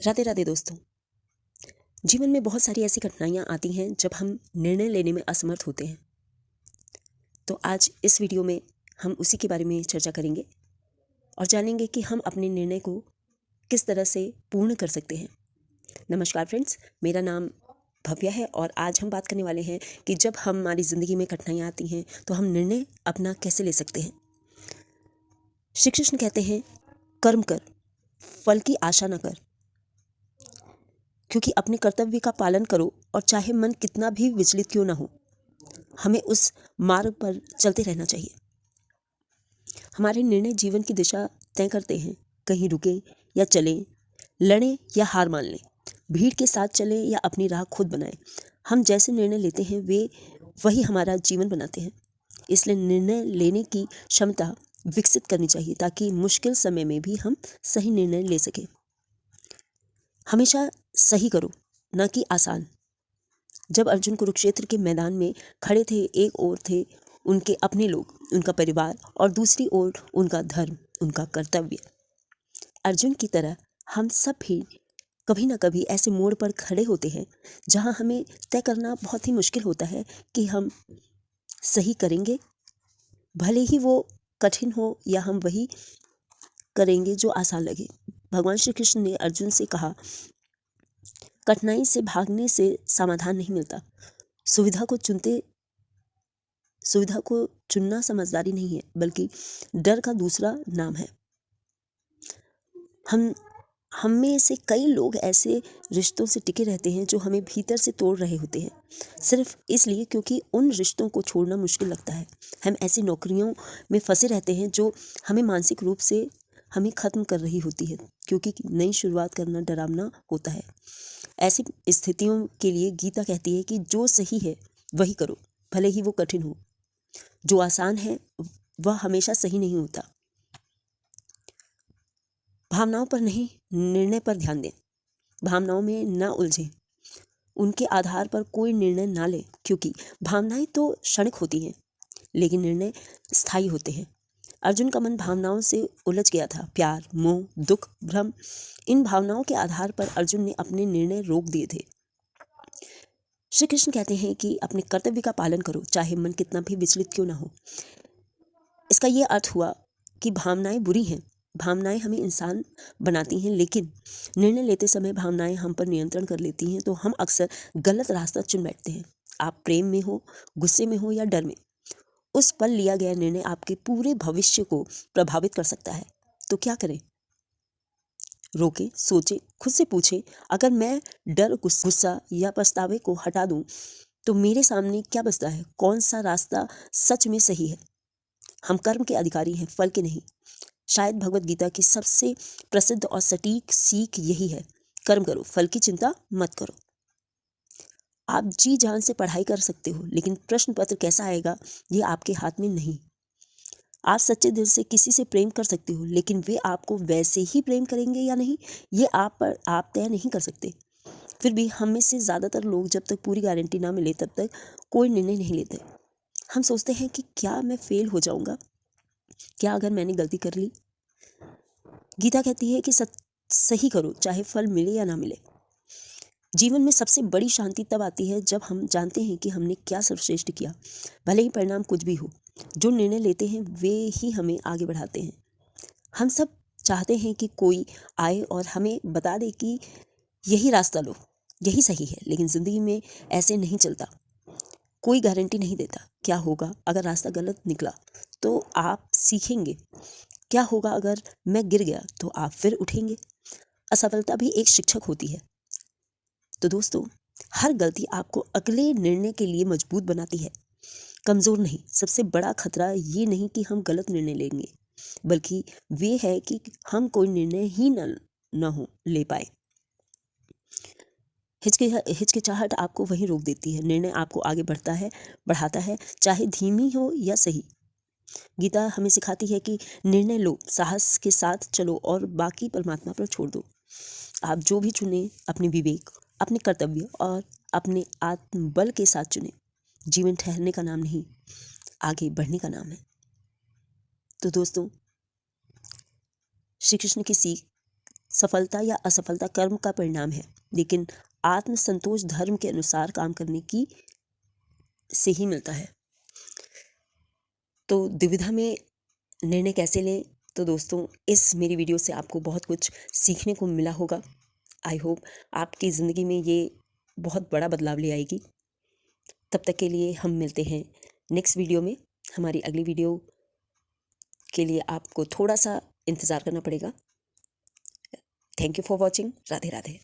राधे राधे दोस्तों। जीवन में बहुत सारी ऐसी कठिनाइयाँ आती हैं जब हम निर्णय लेने में असमर्थ होते हैं। तो आज इस वीडियो में हम उसी के बारे में चर्चा करेंगे और जानेंगे कि हम अपने निर्णय को किस तरह से पूर्ण कर सकते हैं। नमस्कार फ्रेंड्स, मेरा नाम भव्या है और आज हम बात करने वाले हैं कि जब हमारी ज़िंदगी में कठिनाइयाँ आती हैं तो हम निर्णय अपना कैसे ले सकते हैं। श्री कृष्ण कहते हैं, कर्म कर, फल की आशा न कर, क्योंकि अपने कर्तव्य का पालन करो और चाहे मन कितना भी विचलित क्यों ना हो, हमें उस मार्ग पर चलते रहना चाहिए। हमारे निर्णय जीवन की दिशा तय करते हैं। कहीं रुकें या चलें, लड़ें या हार मान लें, भीड़ के साथ चलें या अपनी राह खुद बनाएं। हम जैसे निर्णय लेते हैं वे वही हमारा जीवन बनाते हैं। इसलिए निर्णय लेने की क्षमता विकसित करनी चाहिए ताकि मुश्किल समय में भी हम सही निर्णय ले सकें। हमेशा सही करो, न कि आसान। जब अर्जुन कुरुक्षेत्र के मैदान में खड़े थे, एक ओर थे उनके अपने लोग, उनका परिवार, और दूसरी ओर उनका धर्म, उनका कर्तव्य। अर्जुन की तरह हम सब भी कभी ना कभी ऐसे मोड़ पर खड़े होते हैं जहां हमें तय करना बहुत ही मुश्किल होता है कि हम सही करेंगे, भले ही वो कठिन हो, या हम वही करेंगे जो आसान लगे। भगवान श्री कृष्ण ने अर्जुन से कहा, कठिनाई से भागने से समाधान नहीं मिलता। सुविधा को चुनना समझदारी नहीं है, बल्कि डर का दूसरा नाम है। हम में से कई लोग ऐसे रिश्तों से टिके रहते हैं जो हमें भीतर से तोड़ रहे होते हैं, सिर्फ इसलिए क्योंकि उन रिश्तों को छोड़ना मुश्किल लगता है। हम ऐसी नौकरियों में फंसे रहते हैं जो हमें मानसिक रूप से हमें ख़त्म कर रही होती है, क्योंकि नई शुरुआत करना डरावना होता है। ऐसी स्थितियों के लिए गीता कहती है कि जो सही है वही करो, भले ही वो कठिन हो। जो आसान है वह हमेशा सही नहीं होता। भावनाओं पर नहीं, निर्णय पर ध्यान दें। भावनाओं में ना उलझें, उनके आधार पर कोई निर्णय ना लें, क्योंकि भावनाएं तो क्षणिक होती हैं लेकिन निर्णय स्थायी होते हैं। अर्जुन का मन भावनाओं से उलझ गया था। प्यार, मोह, दुख, भ्रम, इन भावनाओं के आधार पर अर्जुन ने अपने निर्णय रोक दिए थे। श्री कृष्ण कहते हैं कि अपने कर्तव्य का पालन करो, चाहे मन कितना भी विचलित क्यों ना हो। इसका ये अर्थ हुआ कि भावनाएं बुरी हैं, भावनाएं हमें इंसान बनाती हैं, लेकिन निर्णय लेते समय भावनाएं हम पर नियंत्रण कर लेती हैं तो हम अक्सर गलत रास्ता चुन बैठते हैं। आप प्रेम में हो, गुस्से में हो या डर में, उस पल लिया गया निर्णय आपके पूरे भविष्य को प्रभावित कर सकता है। तो क्या करें? रोकें, सोचें, खुद से पूछें, अगर मैं डर, गुस्सा या पछतावे को हटा दूं तो मेरे सामने क्या बचता है? कौन सा रास्ता सच में सही है? हम कर्म के अधिकारी हैं, फल के नहीं। शायद भगवत गीता की सबसे प्रसिद्ध और सटीक सीख यही है, कर्म करो, फल की चिंता मत करो। आप जी जान से पढ़ाई कर सकते हो, लेकिन प्रश्न पत्र कैसा आएगा ये आपके हाथ में नहीं। आप सच्चे दिल से किसी से प्रेम कर सकते हो, लेकिन वे आपको वैसे ही प्रेम करेंगे या नहीं, ये आप तय नहीं कर सकते। फिर भी हम में से ज़्यादातर लोग जब तक पूरी गारंटी ना मिले तब तक कोई निर्णय नहीं लेते। हम सोचते हैं कि क्या मैं फेल हो जाऊंगा, क्या अगर मैंने गलती कर ली। गीता कहती है कि सही करो, चाहे फल मिले या ना मिले। जीवन में सबसे बड़ी शांति तब आती है जब हम जानते हैं कि हमने क्या सर्वश्रेष्ठ किया, भले ही परिणाम कुछ भी हो। जो निर्णय लेते हैं वे ही हमें आगे बढ़ाते हैं। हम सब चाहते हैं कि कोई आए और हमें बता दे कि यही रास्ता लो, यही सही है, लेकिन ज़िंदगी में ऐसे नहीं चलता। कोई गारंटी नहीं देता क्या होगा अगर रास्ता गलत निकला, तो आप सीखेंगे। क्या होगा अगर मैं गिर गया, तो आप फिर उठेंगे। असफलता भी एक शिक्षक होती है। तो दोस्तों, हर गलती आपको अगले निर्णय के लिए मजबूत बनाती है, कमज़ोर नहीं। सबसे बड़ा खतरा ये नहीं कि हम गलत निर्णय लेंगे, बल्कि वे है कि हम कोई निर्णय ही न हो ले पाए। हिचकिचाहट आपको वहीं रोक देती है। निर्णय आपको आगे बढ़ाता है, चाहे धीमी हो या सही। गीता हमें सिखाती है कि निर्णय लो, साहस के साथ चलो और बाकी परमात्मा पर छोड़ दो। आप जो भी चुने, अपने विवेक, अपने कर्तव्य और अपने आत्मबल के साथ चुने। जीवन ठहरने का नाम नहीं, आगे बढ़ने का नाम है। तो दोस्तों, श्री कृष्ण की सीख सफलता या असफलता कर्म का परिणाम है, लेकिन आत्मसंतोष धर्म के अनुसार काम करने की से ही मिलता है। तो दुविधा में निर्णय कैसे लें? तो दोस्तों, इस मेरी वीडियो से आपको बहुत कुछ सीखने को मिला होगा। आई होप आपकी ज़िंदगी में ये बहुत बड़ा बदलाव ले आएगी। तब तक के लिए हम मिलते हैं नेक्स्ट वीडियो में। हमारी अगली वीडियो के लिए आपको थोड़ा सा इंतज़ार करना पड़ेगा। Thank you for watching. Radhe Radhe.